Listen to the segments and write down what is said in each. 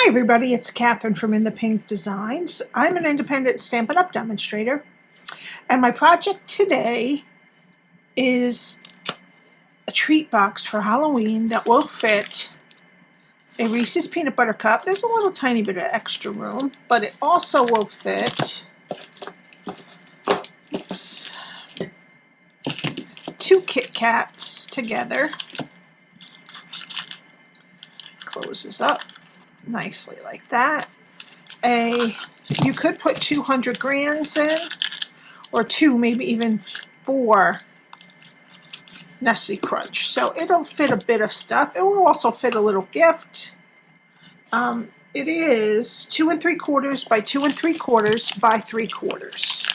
Hi everybody, it's Cathryn from In the Pink Designs. I'm an independent Stampin' Up! Demonstrator, and my project today is a treat box for Halloween that will fit a Reese's peanut butter cup. There's a little tiny bit of extra room, but it also will fit two Kit Kats together. Closes up nicely like that. You could put 200 grams in, or two, maybe even 4 Nestle Crunch. So it'll fit a bit of stuff. It will also fit a little gift. It is 2 3/4 by 2 3/4 by 3/4.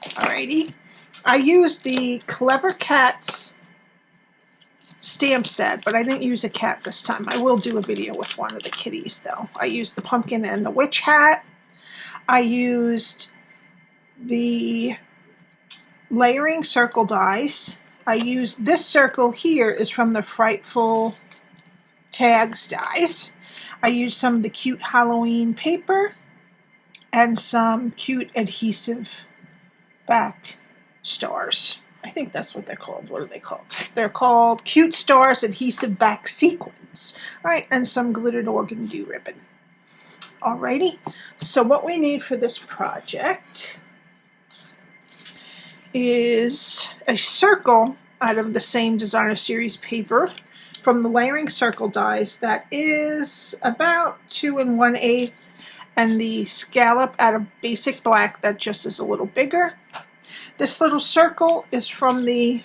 Alrighty. I used the Clever Cats stamp set, but I didn't use a cat this time. I will do a video with one of the kitties though. I used the pumpkin and the witch hat. I used the layering circle dies. I used this circle here is from the Frightful Tags dies. I used some of the cute Halloween paper and some cute adhesive backed stars. I think that's what they're called. What are they called? They're called Cute Stars Adhesive Back Sequins. All right, and some glittered organdy ribbon. Alrighty, so what we need for this project is a circle out of the same designer series paper from the layering circle dies that is about 2 1/8, and the scallop out of basic black that just is a little bigger. This little circle is from the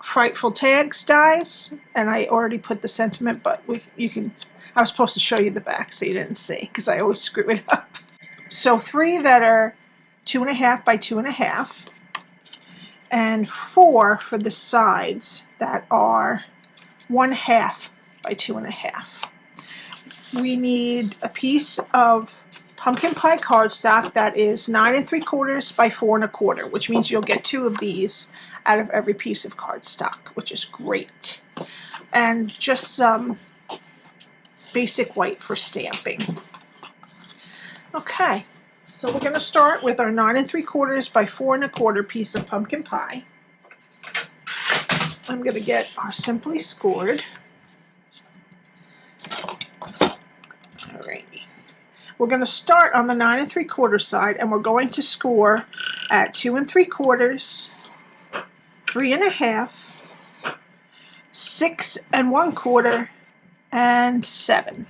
Frightful Tags dies, and I already put the sentiment, but I was supposed to show you the back so you didn't see, because I always screw it up. So 3 that are 2 1/2 by 2 1/2, and 4 for the sides that are 1/2 by 2 1/2. We need a piece of pumpkin pie cardstock that is 9 3/4 by 4 1/4, which means you'll get 2 of these out of every piece of cardstock, which is great. And just some basic white for stamping. Okay, so we're going to start with our 9 3/4 by 4 1/4 piece of pumpkin pie. I'm going to get our Simply Scored. Alrighty. We're going to start on the 9 3/4 side, and we're going to score at 2 3/4, 3 1/2, 6 1/4, and 7.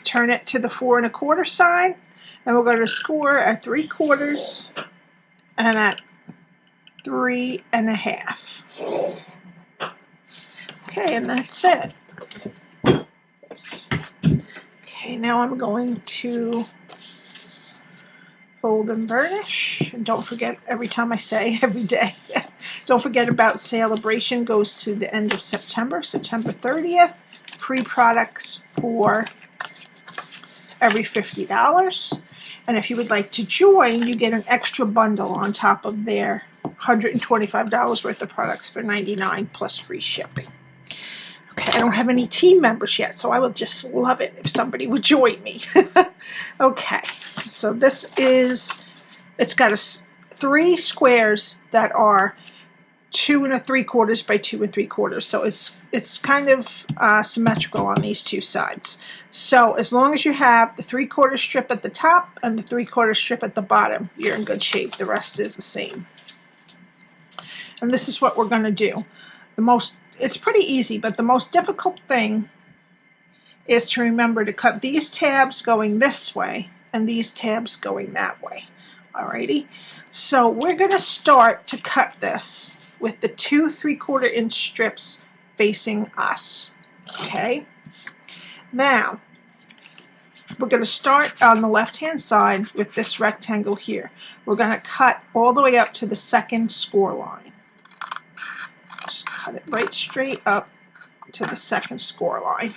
Turn it to the 4 1/4 side, and we're going to score at 3/4 and at 3 1/2. Okay, and that's it. Okay, now I'm going to fold and burnish. And don't forget, every time I say every day, don't forget about Celebration goes to the end of September, September 30th. Free products for every $50. And if you would like to join, you get an extra bundle on top of their $125 worth of products for $99 plus free shipping. Okay, I don't have any team members yet, so I would just love it if somebody would join me. Okay, so this is, it's got 3 squares that are 2 3/4 by 2 3/4, so it's kind of symmetrical on these two sides. So as long as you have the 3/4 strip at the top and the 3/4 strip at the bottom, you're in good shape. The rest is the same. And this is what we're going to do. It's pretty easy, but the most difficult thing is to remember to cut these tabs going this way and these tabs going that way. Alrighty, so we're going to start to cut this with the 2 3/4 inch strips facing us. Okay, now we're going to start on the left hand side with this rectangle here. We're going to cut all the way up to the second score line. Just cut it right straight up to the second score line.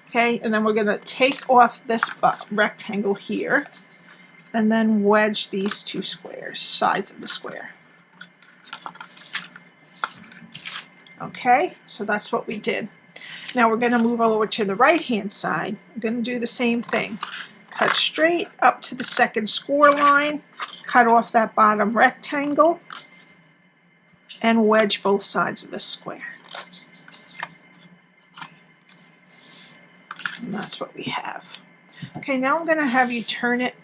Okay, and then we're going to take off this rectangle here and then wedge these 2 squares, sides of the square. Okay, so that's what we did. Now we're going to move over to the right hand side. We're going to do the same thing. Cut straight up to the second score line, cut off that bottom rectangle, and wedge both sides of the square. And that's what we have. Okay, now I'm going to have you turn it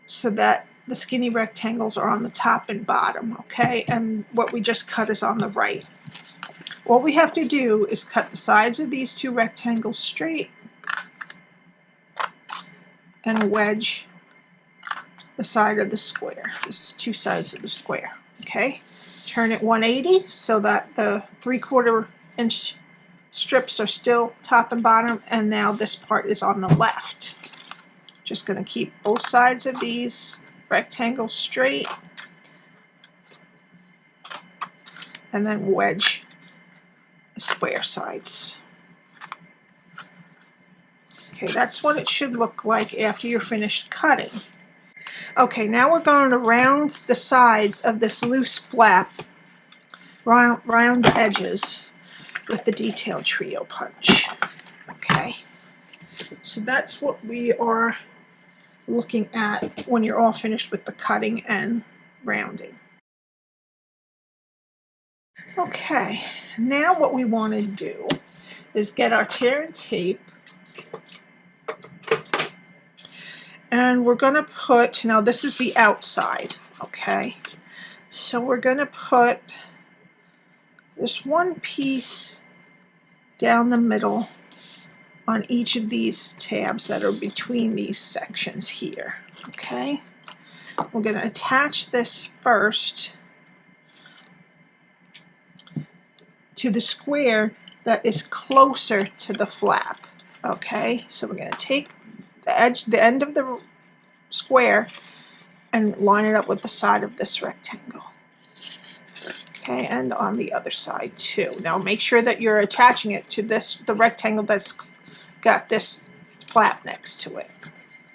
so that the skinny rectangles are on the top and bottom, okay? And what we just cut is on the right. All we have to do is cut the sides of these two rectangles straight and wedge the side of the square. This is two sides of the square, okay? Turn it 180 so that the 3/4 inch strips are still top and bottom, and now this part is on the left. Just going to keep both sides of these rectangles straight and then wedge the square sides. Okay, that's what it should look like after you're finished cutting. Okay, now we're going to round the sides of this loose flap, round the edges with the detail trio punch. Okay, so that's what we are looking at when you're all finished with the cutting and rounding. Okay, now what we want to do is get our tear and tape, and we're going to put, now this is the outside, okay, so we're going to put this one piece down the middle on each of these tabs that are between these sections here, okay. We're going to attach this first to the square that is closer to the flap, okay. So we're going to take the end of the square and line it up with the side of this rectangle, okay, and on the other side too. Now make sure that you're attaching it to the rectangle that's got this flap next to it.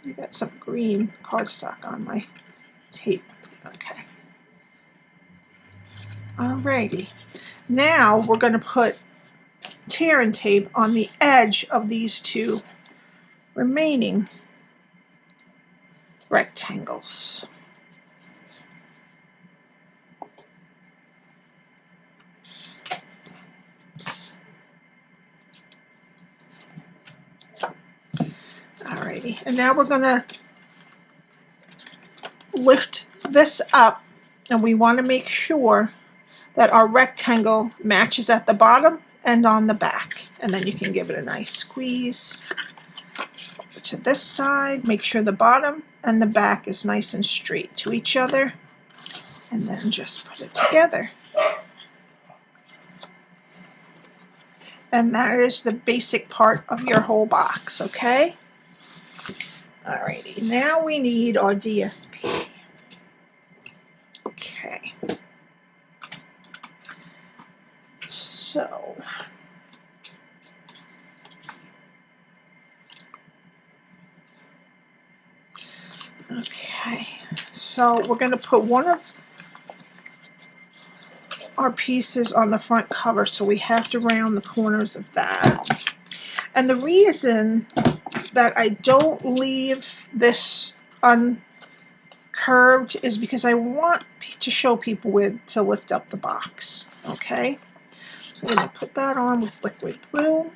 I got some green cardstock on my tape, okay. Alrighty. Now we're going to put tear and tape on the edge of these two remaining rectangles. Alrighty, and now we're going to lift this up, and we want to make sure that our rectangle matches at the bottom and on the back, and then you can give it a nice squeeze to this side. Make sure the bottom and the back is nice and straight to each other, and then just put it together. And that is the basic part of your whole box, okay? Alrighty, now we need our DSP. Okay. So, okay, so we're going to put one of our pieces on the front cover, so we have to round the corners of that. And the reason that I don't leave this uncurved is because I want to show people where to lift up the box, okay? So I'm going to put that on with liquid glue.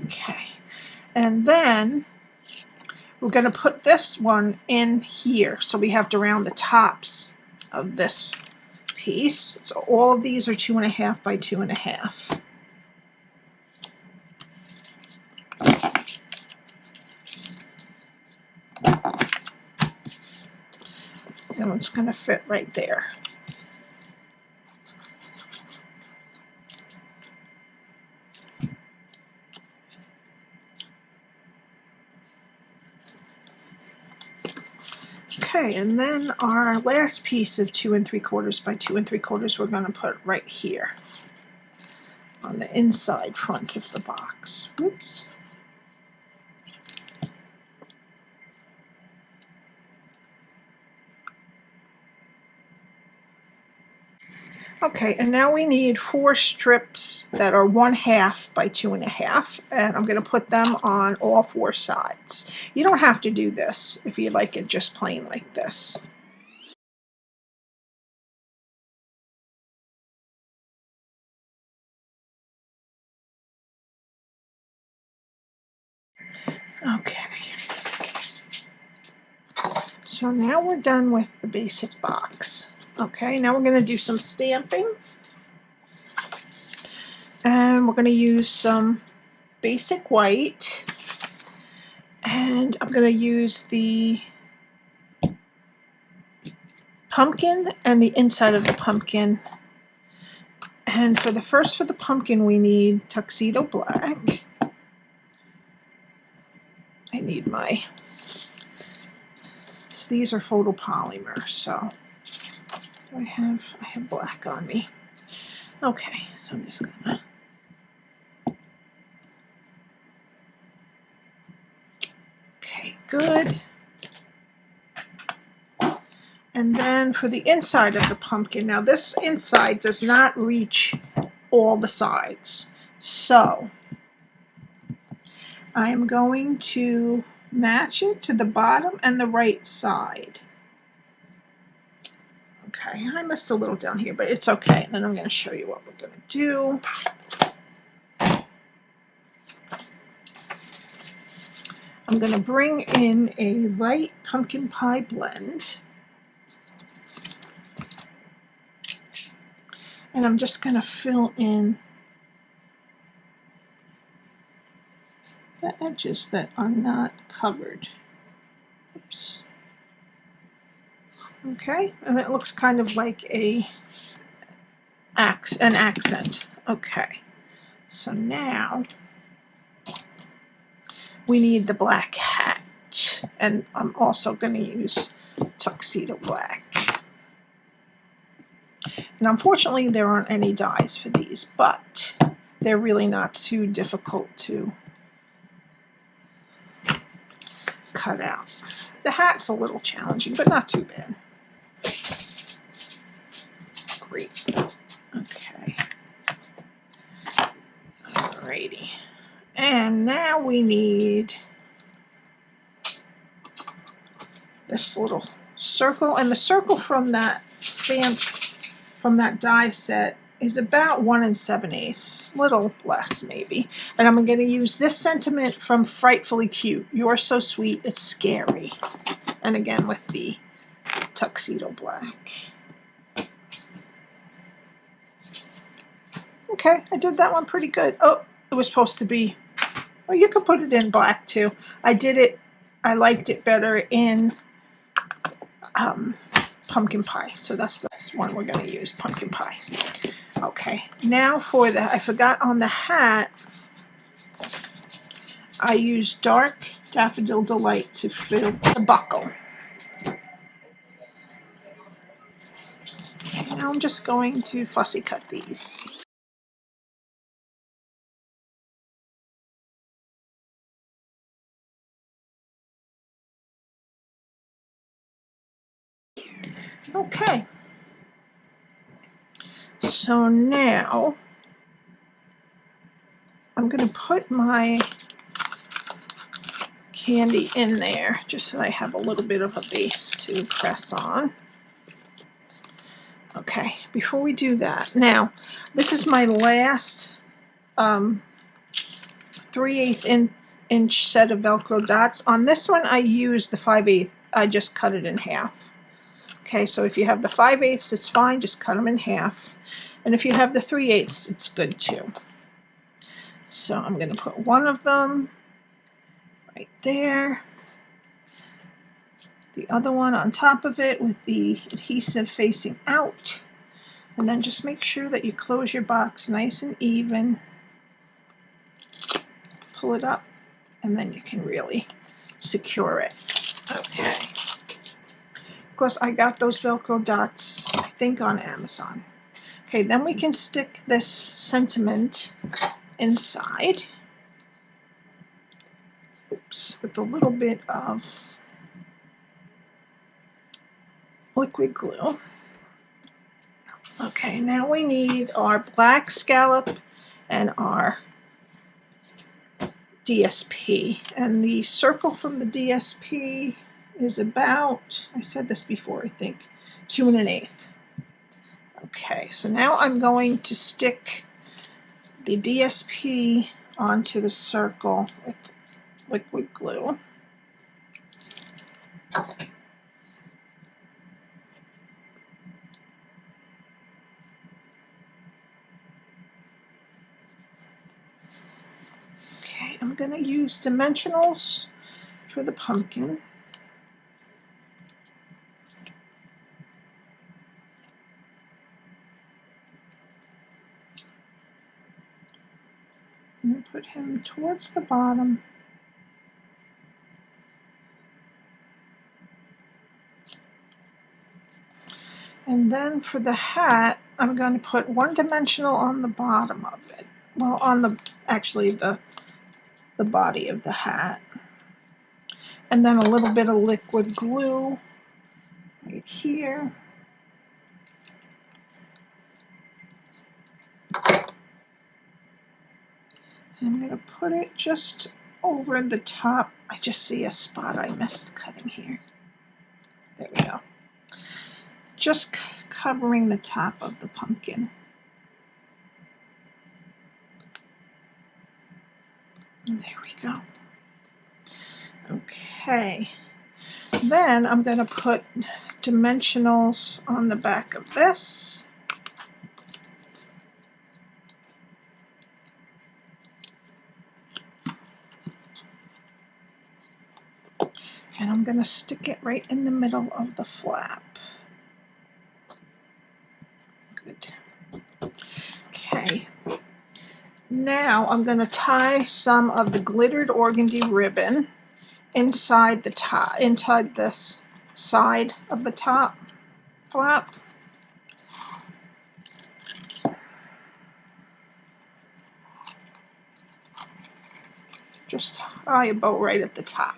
Okay, and then we're going to put this one in here, so we have to round the tops of this piece. So all of these are 2.5 by 2.5. And it's going to fit right there. Okay, and then our last piece of 2 3/4 by 2 3/4 we're going to put right here. on the inside front of the box. Oops. Okay, and now we need 4 strips that are 1/2 by 2.5, and I'm going to put them on all 4 sides. You don't have to do this if you like it just plain like this. Okay. So now we're done with the basic box. Okay, now we're going to do some stamping. And we're going to use some basic white. And I'm going to use the pumpkin and the inside of the pumpkin. And for the pumpkin, we need tuxedo black. I need my, these are photopolymer, so I have black on me. Okay, so I'm just gonna, okay, good. And then for the inside of the pumpkin, now this inside does not reach all the sides, so I am going to match it to the bottom and the right side. Okay, I missed a little down here, but it's okay. And then I'm going to show you what we're going to do. I'm going to bring in a light pumpkin pie blend. And I'm just going to fill in the edges that are not covered. Oops. Okay, and it looks kind of like an accent. Okay, so now we need the black hat, and I'm also going to use tuxedo black. And unfortunately there aren't any dies for these, but they're really not too difficult to cut out. The hat's a little challenging, but not too bad. Great. Okay. Alrighty. And now we need this little circle, and the circle from that stamp, from that die set, is about 1 7/8, little less maybe. And I'm going to use this sentiment from Frightfully Cute. You're so sweet, it's scary. And again with the tuxedo black. Okay, I did that one pretty good. Oh, it was supposed to be, well, you could put it in black too. I liked it better in pumpkin pie. So that's this one we're going to use, pumpkin pie. Okay, now for the, I forgot on the hat, I used dark Daffodil Delight to fill the buckle. Now I'm just going to fussy cut these. Okay, so now I'm going to put my candy in there just so I have a little bit of a base to press on. Okay, before we do that, now this is my last 3/8 inch set of Velcro dots. On this one I used the 5/8, I just cut it in half. Okay, so if you have the 5/8, it's fine, just cut them in half. And if you have the 3/8, it's good too. So I'm going to put one of them right there. The other one on top of it with the adhesive facing out. And then just make sure that you close your box nice and even. Pull it up, and then you can really secure it. Okay. Of course, I got those Velcro dots, I think, on Amazon. Okay, then we can stick this sentiment inside. Oops, with a little bit of liquid glue. Okay, now we need our black scallop and our DSP. And the circle from the DSP is about, I said this before, I think, 2 1/8. Okay, so now I'm going to stick the DSP onto the circle with liquid glue. Okay, I'm going to use dimensionals for the pumpkin. And put him towards the bottom. And then for the hat, I'm going to put one dimensional on the bottom of it. Well, on the, actually the body of the hat. And then a little bit of liquid glue right here. And I'm going to put it just over the top. I just see a spot I missed cutting here. There we go. Just covering the top of the pumpkin. And there we go. Okay. Then I'm going to put dimensionals on the back of this. And I'm going to stick it right in the middle of the flap. Good. Okay. Now I'm going to tie some of the glittered organdy ribbon inside the top, inside this side of the top flap. Just tie a bow right at the top.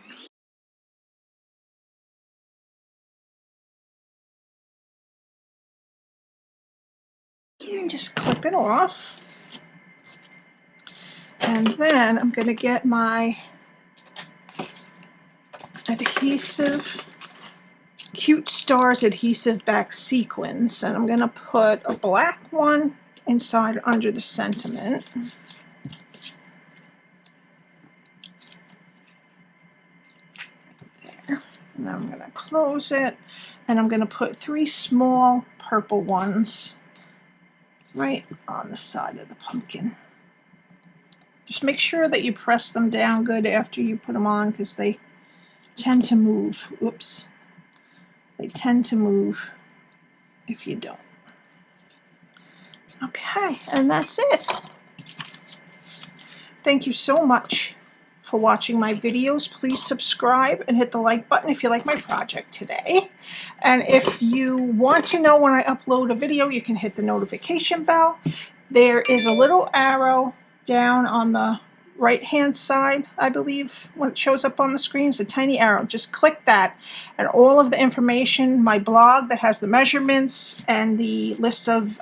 And just clip it off. And then I'm going to get my adhesive, Cute Stars adhesive back sequins, and I'm going to put a black one inside under the sentiment. There. And then I'm going to close it, and I'm going to put 3 small purple ones right on the side of the pumpkin. Just make sure that you press them down good after you put them on, because they tend to move. Oops. They tend to move if you don't. Okay, and that's it. Thank you so much for watching my videos. Please subscribe and hit the like button if you like my project today. And if you want to know when I upload a video, you can hit the notification bell. There is a little arrow down on the right hand side, I believe, when it shows up on the screen. It's a tiny arrow. Just click that, and all of the information, my blog that has the measurements and the list of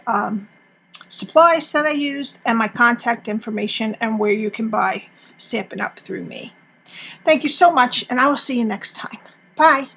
supplies that I used, and my contact information, and where you can buy Stampin' Up through me. Thank you so much, and I will see you next time. Bye.